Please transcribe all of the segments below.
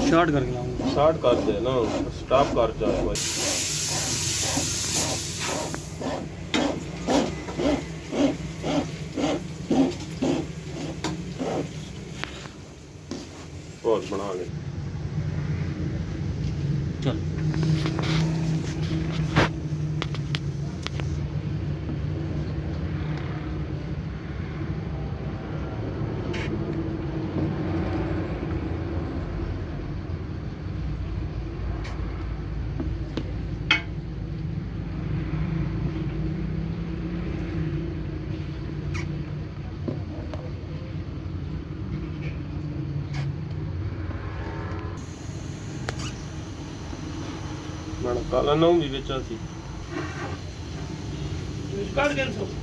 Start करके लाऊंगा। Start कर दे ना, स्टॉप कर जा भाई। बहुत बना ले चल मैंने काला नाम भी बेचा सी स्टार्ट कैंसिल।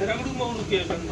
रगड़ू मगड़ू के बंद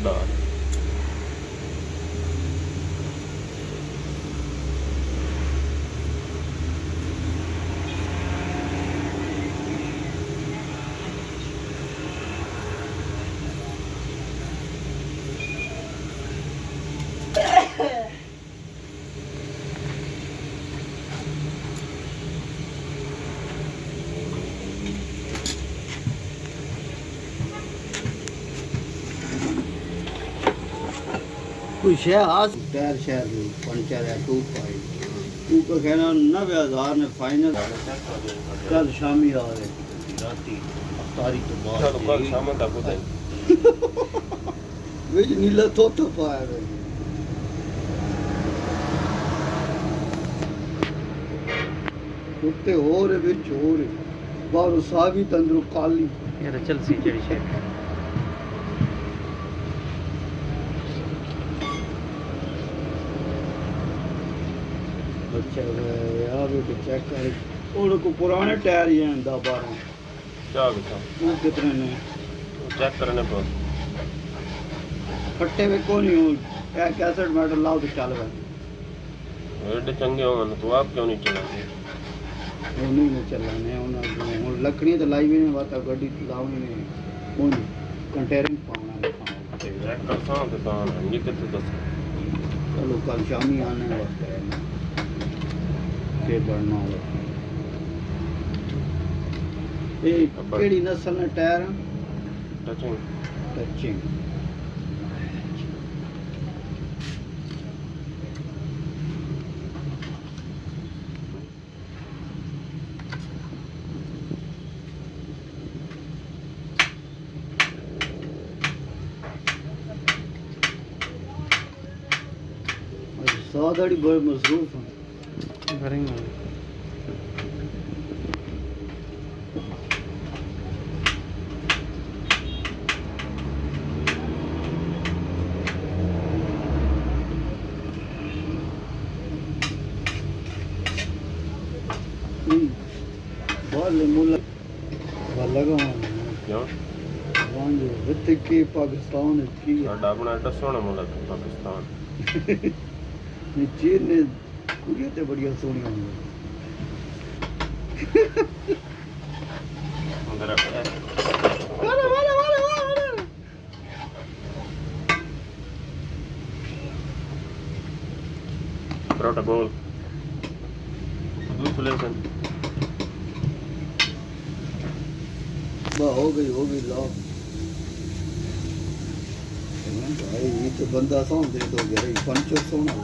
डाल कोई शहर आज टायर शहर में पंचर है 2.5 ऊपर कहना 90,000 में फाइनल कल शामी आ रहे राती अफ्तारी तो चलो कल बाद शाम तक उधर विच नीला तोता पाया रहे कुत्ते हो रहे विच हो रहे बाहर सावी तंदरू काली यार चल सी जड़ी शेड अच्छा यार वो चेक कर और को पुराने टायर ही हैं 10-12 क्या बेचा वो कितने ने चेक करने पर फट्टे में कौन ही हो क्या कैसेट मेटल लाओ तो चल भाई एडे चंगे होंगे तो आप क्यों नहीं चलाते वो नहीं चलाने उन्होंने लकड़ी तो लाई भी नहीं बात गड्डी लावनी ने कौन कंटेनर पाना चेक कर सां तो तां निकल तो दस चलो कल शामी आने वास्ते के बढ़ना होगा ये केड़ी नस्ल ने टायर टचिंग टचिंग सादाड़ी बड़े मसरूफ हैं करेंगे बाले मुल्ला लगा क्यों वांज वित्त की पाकिस्तान की साडा अपना एडा सोहना मुल्क है पाकिस्तान चीन ने कुड़ियां ते बड़ियां सोहनियां होंदियां अंदर वाले वाले वाले वाले प्रोटोकॉल दूसरे लेसन हो गई लो भाई ये तो बंदा सौन दे तो गया पंचर सोना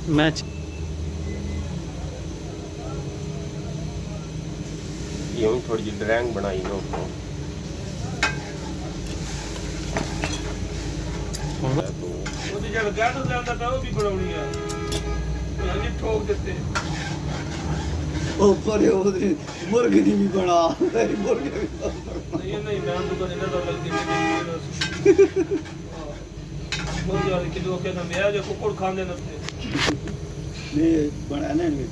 मैच यूं थोड़ी जी ड्राइंग बनाई लो ਉਹਦੀ ਜਦ ਗਾਹ ਨੂੰ ਜਾਂਦਾ ਤਾਂ ਉਹ ਵੀ ਬਣਾਉਣੀ ਆ ਹਾਂਜੀ ਠੋਕ ਦਿੱਤੇ ऊपर मुर्गी दी भी बना मुर्गे भी ਨਹੀਂ ਨਹੀਂ ਮੈਂ ਤਾਂ ਇਹਨਾਂ ਦਾ ਲੱਗਦੀ ਨਹੀਂ ਬਹੁਤ ਯਾਰ ਕਿ ਲੋਕ ਕਹਿੰਦੇ ਮੈਂ ਜੇ ਕੁੱਕੜ ਖਾਂਦੇ ਨੇ ने बनाने नहीं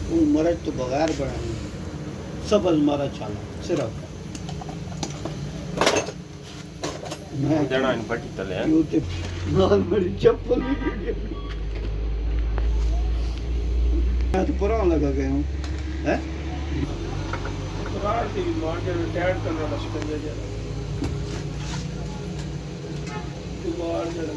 वो मरच तो बगैर बनाने सबल मरच आना सिर्फ मैं जड़ा इन पट्टी तले हैं यूं ते नाल मेरी चप्पल भी गिर गई मैं तो पुराना लगा गया हूँ हैं ਰਾਤ ਦੀ ਮਾਰ ਜੇ ਟੈਡ ਕਰਨਾ ਬਸ ਪੈਂਦਾ ਜਰਾ ਦੁਬਾਰ ਜਰਾ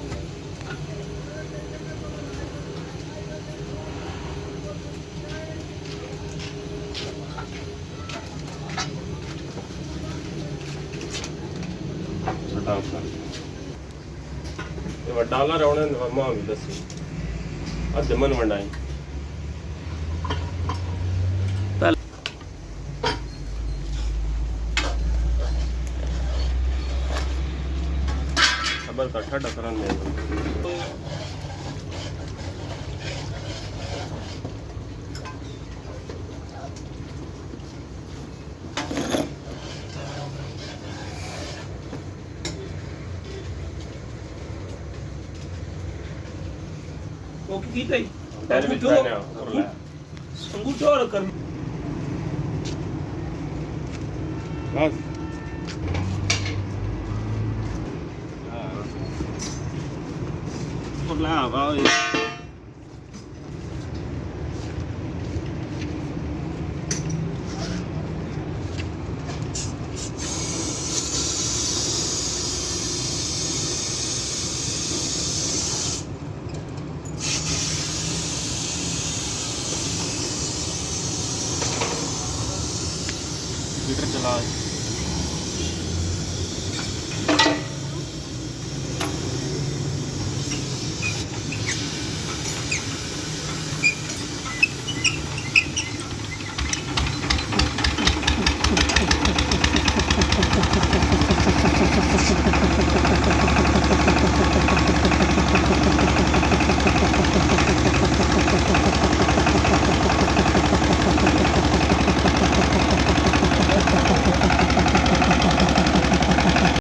ਛੋਟਾ ਸਰ ਇਹ ਵੱਡਾ ਲਾ ਰੌਣੇ ਮਾਂ ਵੀ ਦੱਸੀ ਅੱਜ ਮਨ ਵੰਡਾਈ खबर का ठंडा करन में ਉਹ ਕੀ ਕੀਤਾ ਹੀ पहले भी पहने और ले ਸੰਗੂਠਾ ਔਰ ਕਰ बस और ला आओ मीटर चला